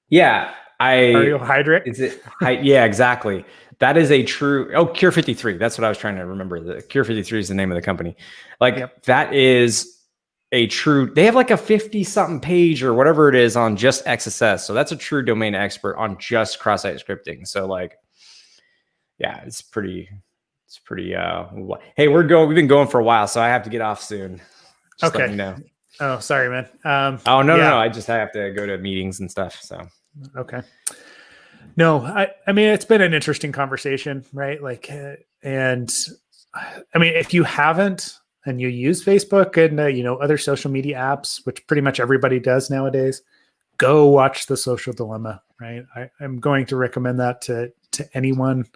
Mario Hydrate? Is it? Yeah, exactly. That is a true. Cure 53. That's what I was trying to remember. The Cure 53 is the name of the company. That is a true. They have like a 50-something page or whatever it is on just XSS. So that's a true domain expert on just cross-site scripting. So it's pretty. Hey, we've been going for a while, so I have to get off soon. Just let me know. Oh, sorry, man. No. I have to go to meetings and stuff. So okay. No, I mean, it's been an interesting conversation, right? And I mean, if you haven't and you use Facebook and other social media apps, which pretty much everybody does nowadays, go watch The Social Dilemma, right? I'm going to recommend that to anyone.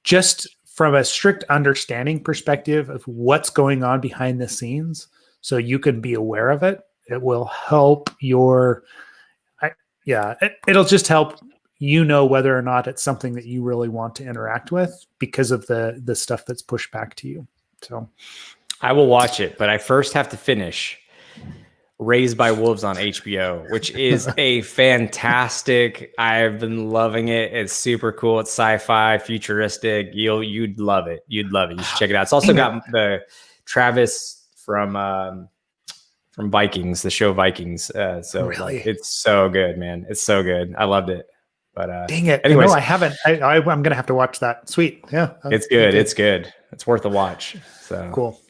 Just from a strict understanding perspective of what's going on behind the scenes, so you can be aware of it. It will help it'll just help whether or not it's something that you really want to interact with because of the stuff that's pushed back to you. So I will watch it, but I first have to finish Raised by Wolves on HBO, which is a fantastic. I've been loving it. It's super cool. It's sci-fi, futuristic. You'd love it. You should check it out. It's also got the Travis from from Vikings, the show Vikings. So Really? like, it's so good, man. It's so good. I loved it. But dang it. anyways, No, I haven't. I'm going to have to watch that. Sweet. Yeah. it's good. It's good. It's worth a watch. So cool.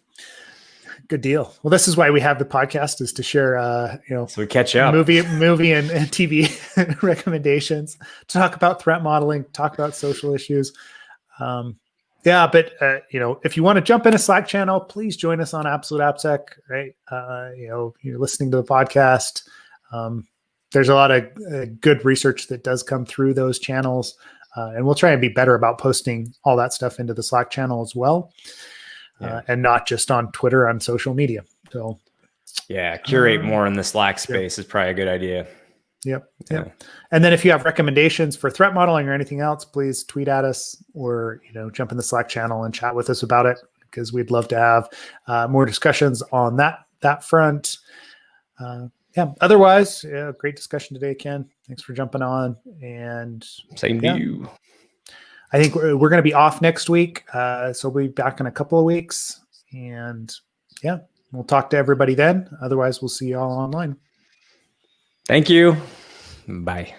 Good deal. Well, this is why we have the podcast, is to share, so we catch up movie and TV recommendations, to talk about threat modeling, talk about social issues. But if you want to jump in a Slack channel, please join us on Absolute AppSec, right? You're listening to the podcast. There's a lot of good research that does come through those channels. And we'll try and be better about posting all that stuff into the Slack channel as well. And not just on Twitter, on social media. So curate more in the Slack space is probably a good idea. Yep. And then if you have recommendations for threat modeling or anything else, please tweet at us, or jump in the Slack channel and chat with us about it, because we'd love to have more discussions on that front. Otherwise, great discussion today, Ken. Thanks for jumping on. And same to you. I think we're going to be off next week, so we'll be back in a couple of weeks. And we'll talk to everybody then. Otherwise, we'll see you all online. Thank you. Bye.